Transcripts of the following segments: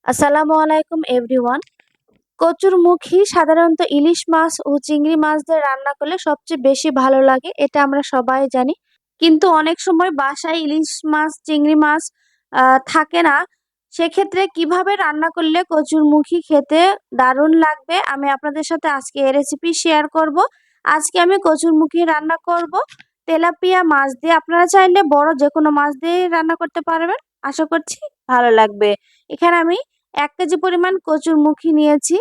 আসসালামু আলাইকুম এভরিওয়ান। কচুরমুখী সাধারণত ইলিশ মাছ ও চিংড়ি মাছ দিয়ে রান্না করলে সবচেয়ে বেশি ভালো লাগে, এটা আমরা সবাই জানি। কিন্তু অনেক সময় বাসায় ইলিশ মাছ চিংড়ি মাছ থাকে না। সেক্ষেত্রে কিভাবে রান্না করলে কচুরমুখী খেতে দারুণ লাগবে আমি আপনাদের সাথে আজকে এই রেসিপি শেয়ার করব। আজকে আমি কচুরমুখী রান্না করব তেলাপিয়া মাছ দিয়ে। আপনারা চাইলে বড় যে কোনো মাছ দিয়ে রান্না করতে পারবেন। আশা করছি ভালো লাগবে। এখানে আমি 1 কেজি পরিমাণ কচুরমুখী নিয়েছি।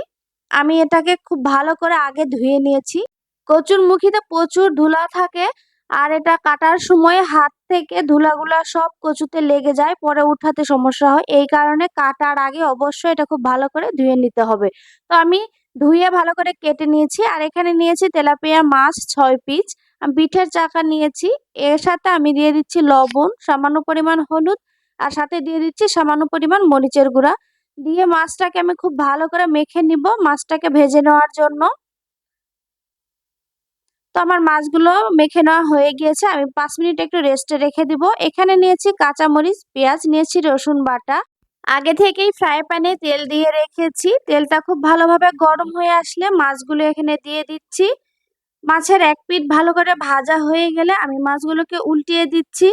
আমি এটাকে খুব ভালো করে আগে ধুয়ে নিয়েছি। কচুরমুখীতে প্রচুর ধুলা থাকে, আর এটা কাটার সময় হাত থেকে ধুলাগুলা সব কচুতে লেগে যায়, পরে উঠাতে সমস্যা হয়। এই কারণে কাটার আগে অবশ্যই এটা খুব ভালো করে ধুয়ে নিতে হবে। তো আমি ধুয়ে ভালো করে কেটে নিয়েছি। আর এখানে নিয়েছি তেলাপিয়া মাছ 6 পিস। আমি পিঠের চাকা নিয়েছি। এর সাথে আমি দিয়ে দিচ্ছি লবণ, সামান্য পরিমাণ হলুদ, আর সাথে দিয়ে দিচ্ছি সামান্য পরিমাণ মরিচের গুঁড়া। দিয়ে মাছটাকে আমি খুব ভালো করে মেখে নিব মাছটাকে ভেজে নেওয়ার জন্য। তো আমার মাছগুলো মেখে নেওয়া হয়ে গিয়েছে। আমি 5 মিনিট একটু রেস্টে রেখে দিব। এখানে নিয়েছি কাঁচামরিচ, পেঁয়াজ, নিয়েছি রসুন বাটা। আগে থেকেই ফ্রাই প্যানে তেল দিয়ে রেখেছি। তেলটা খুব ভালোভাবে গরম হয়ে আসলে মাছগুলো এখানে দিয়ে দিচ্ছি। মাছের এক পিঠ ভালো করে ভাজা হয়ে গেলে আমি মাছগুলোকে উল্টিয়ে দিচ্ছি।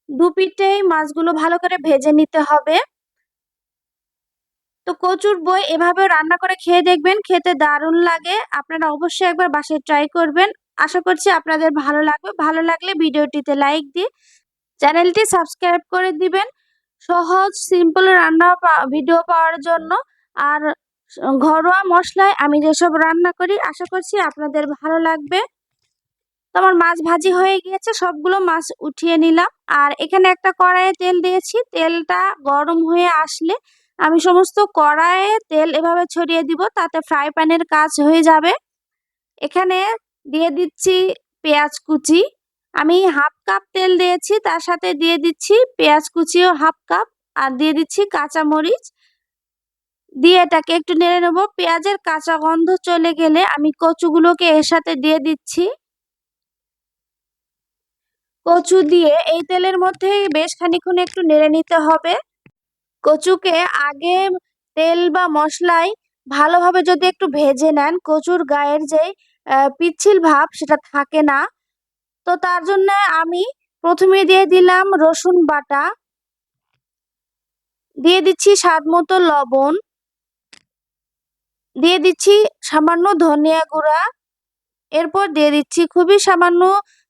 দু পিঠেই মাছগুলো ভালো করে ভেজে নিতে হবে। তো কচুর বই এভাবেও রান্না করে খেয়ে দেখবেন, খেতে দারুণ লাগে। আপনারা অবশ্যই একবার বাসায় ট্রাই করবেন। আশা করছি আপনাদের ভালো লাগবে। ভালো লাগলে ভিডিওটিতে লাইক দিয়ে চ্যানেলটি সাবস্ক্রাইব করে দিবেন সহজ সিম্পল রান্না ভিডিও পাওয়ার জন্য। আর ঘরোয়া মশলায় আমি যেসব রান্না করি আশা করছি আপনাদের ভালো লাগবে। তো আমার মাছ ভাজি হয়ে গিয়েছে, সবগুলো মাছ উঠিয়ে নিলাম। আর এখানে একটা কড়াইয়ে তেল দিয়েছি। তেলটা গরম হয়ে আসলে আমি সমস্ত কড়াইয়ে তেল এভাবে ছড়িয়ে দিব, তাতে ফ্রাই প্যানের কাজ হয়ে যাবে। এখানে দিয়ে দিচ্ছি পেঁয়াজ কুচি। আমি হাফ কাপ তেল দিয়েছি, তার সাথে দিয়ে দিচ্ছি পেঁয়াজ কুচিও হাফ কাপ, আর দিয়ে দিচ্ছি কাঁচামরিচ। দিয়ে এটাকে একটু নেড়ে নেবো। পেঁয়াজের কাঁচা গন্ধ চলে গেলে আমি কচুগুলোকে এর সাথে দিয়ে দিচ্ছি। কচু দিয়ে এই তেলের মধ্যে বেশ খানিকক্ষণ একটু নেড়ে নিতে হবে। কচুকে আগে তেল বা মশলায় ভালোভাবে যদি একটু ভেজে নেন, কচুর গায়ের যে পিচ্ছিল ভাব সেটা থাকে না। তো তার জন্য আমি প্রথমে দিয়ে দিলাম রসুন বাটা, দিয়ে দিচ্ছি স্বাদ মতো লবণ, দিয়ে দিচ্ছি সামান্য ধনিয়া গুঁড়া, এরপর দিয়ে দিচ্ছি খুবই সামান্য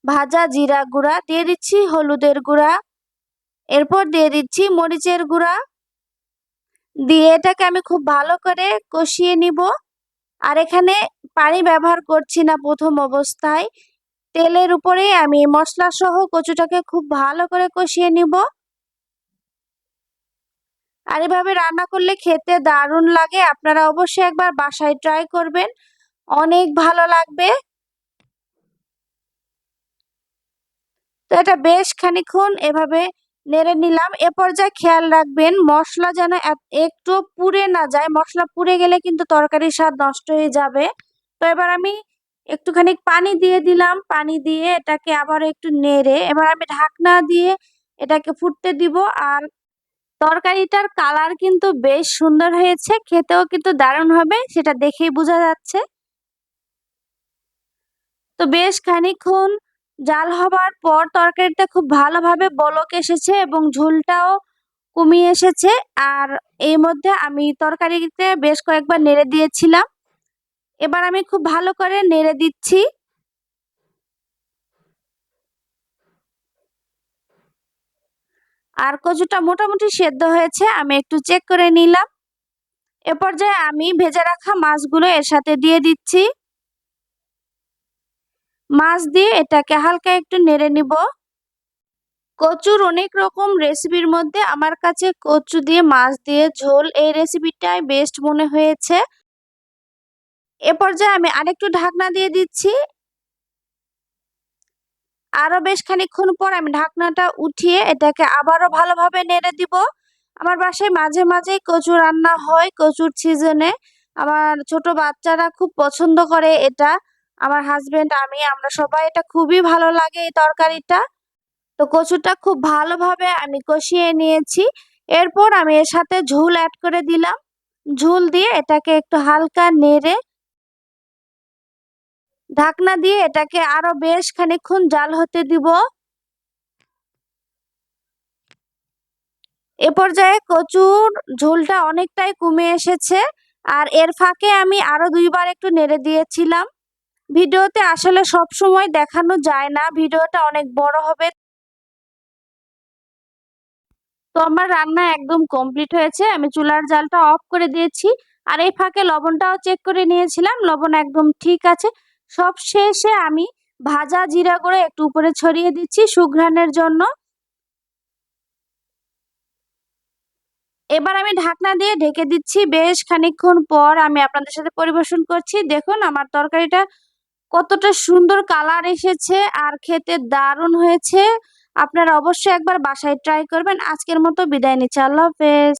ভাজা জিরা গুঁড়া, দিয়ে দিচ্ছি হলুদের গুঁড়া, এরপর দিয়ে দিচ্ছি মরিচের গুঁড়া। দিয়ে এটাকে আমি খুব ভালো করে কষিয়ে নিব। আর এখানে পানি ব্যবহার করছি না প্রথম অবস্থায়। তেলের উপরেই আমি মশলা সহ কচুটাকে খুব ভালো করে কষিয়ে নিব। আর এভাবে রান্না করলে খেতে দারুণ লাগে। আপনারা অবশ্যই একবার বাসায় ট্রাই করবেন, অনেক ভালো লাগবে। তো এটা বেশ খানিকক্ষণ এভাবে নেড়ে নিলাম। এ পর্যায়ে খেয়াল রাখবেন মশলা যেন একটু পুড়ে না যায়। মশলা পুড়ে গেলে কিন্তু তরকারির স্বাদ নষ্ট হয়ে যাবে। তো এবার আমি একটুখানি পানি দিয়ে দিলাম। পানি দিয়ে এটাকে আবার একটু নেড়ে এবার আমি ঢাকনা দিয়ে এটাকে ফুটতে দিব। আর তরকারিটার কালার কিন্তু বেশ সুন্দর হয়েছে, খেতেও কিন্তু দারুণ হবে, সেটা দেখেই বোঝা যাচ্ছে। তো বেশ খানিকক্ষণ জাল হবার পর তরকারিটা খুব ভালোভাবে বলক এসেছে এবং ঝোলটাও কমিয়ে এসেছে। আর এই মধ্যে আমি তরকারিতে বেশ কয়েকবার নেড়ে দিয়েছিলাম। এবার আমি খুব ভালো করে নেড়ে দিচ্ছি। আর কচুটা মোটামুটি সেদ্ধ হয়েছে, আমি একটু চেক করে নিলাম। এ পর্যায়ে আমি ভেজে রাখা মাছগুলো এর সাথে দিয়ে দিচ্ছি। মাছ দিয়ে এটাকে হালকা একটু নেড়ে নিব। কচুর অনেক রকম রেসিপির মধ্যে আমার কাছে কচু দিয়ে মাছ দিয়ে ঝোল এই রেসিপিটাই বেস্ট মনে হয়েছে। এ পর্যায়ে আমি আরেকটু ঢাকনা দিয়ে দিচ্ছি। আরো বেশ খানিকক্ষণ পর আমি ঢাকনাটা উঠিয়ে এটাকে আবারও ভালোভাবে নেড়ে দিব। আমার বাসায় মাঝে মাঝেই কচু রান্না হয় কচুর সিজনে। আমার ছোট বাচ্চারা খুব পছন্দ করে এটা। আমার হাজবেন্ড, আমরা সবাই এটা খুবই ভালো লাগে এই তরকারিটা। তো কচুটা খুব ভালোভাবে আমি কষিয়ে নিয়েছি। এরপর আমি এর সাথে ঝোল অ্যাড করে দিলাম। ঝোল দিয়ে এটাকে একটু হালকা নেড়ে ঢাকনা দিয়ে এটাকে আরো বেশ খানিকক্ষণ জাল হতে দিব। এ পর্যায়ে কচুর ঝোলটা অনেকটাই কমে এসেছে, আর এর ফাঁকে আমি আরো 2 বার একটু নেড়ে দিয়েছিলাম। ভিডিওতে আসলে সব সময় দেখানো যায় না, ভিডিওটা অনেক বড় হবে। তো আমার রান্না একদম কমপ্লিট হয়েছে, আমি চুলার জালটা অফ করে দিয়েছি। আর এই ফাঁকে লবণটাও চেক করে নিয়েছিলাম, লবণ একদম ঠিক আছে। সব শেষে আমি ভাজা জিরা গুঁড়ো একটু উপরে ছড়িয়ে দিচ্ছি সুঘ্রাণের জন্য। এবার আমি ঢাকনা দিয়ে ঢেকে দিচ্ছি। বেশ খানিকক্ষণ পর আমি আপনাদের সাথে পরিবেশন করছি। দেখুন আমার তরকারিটা কতটা সুন্দর কালার এসেছে আর খেতে দারুণ হয়েছে। আপনারা অবশ্যই একবার বাসায় ট্রাই করবেন। আজকের মতো বিদায় নিচ্ছি। আল্লাহ হাফেজ।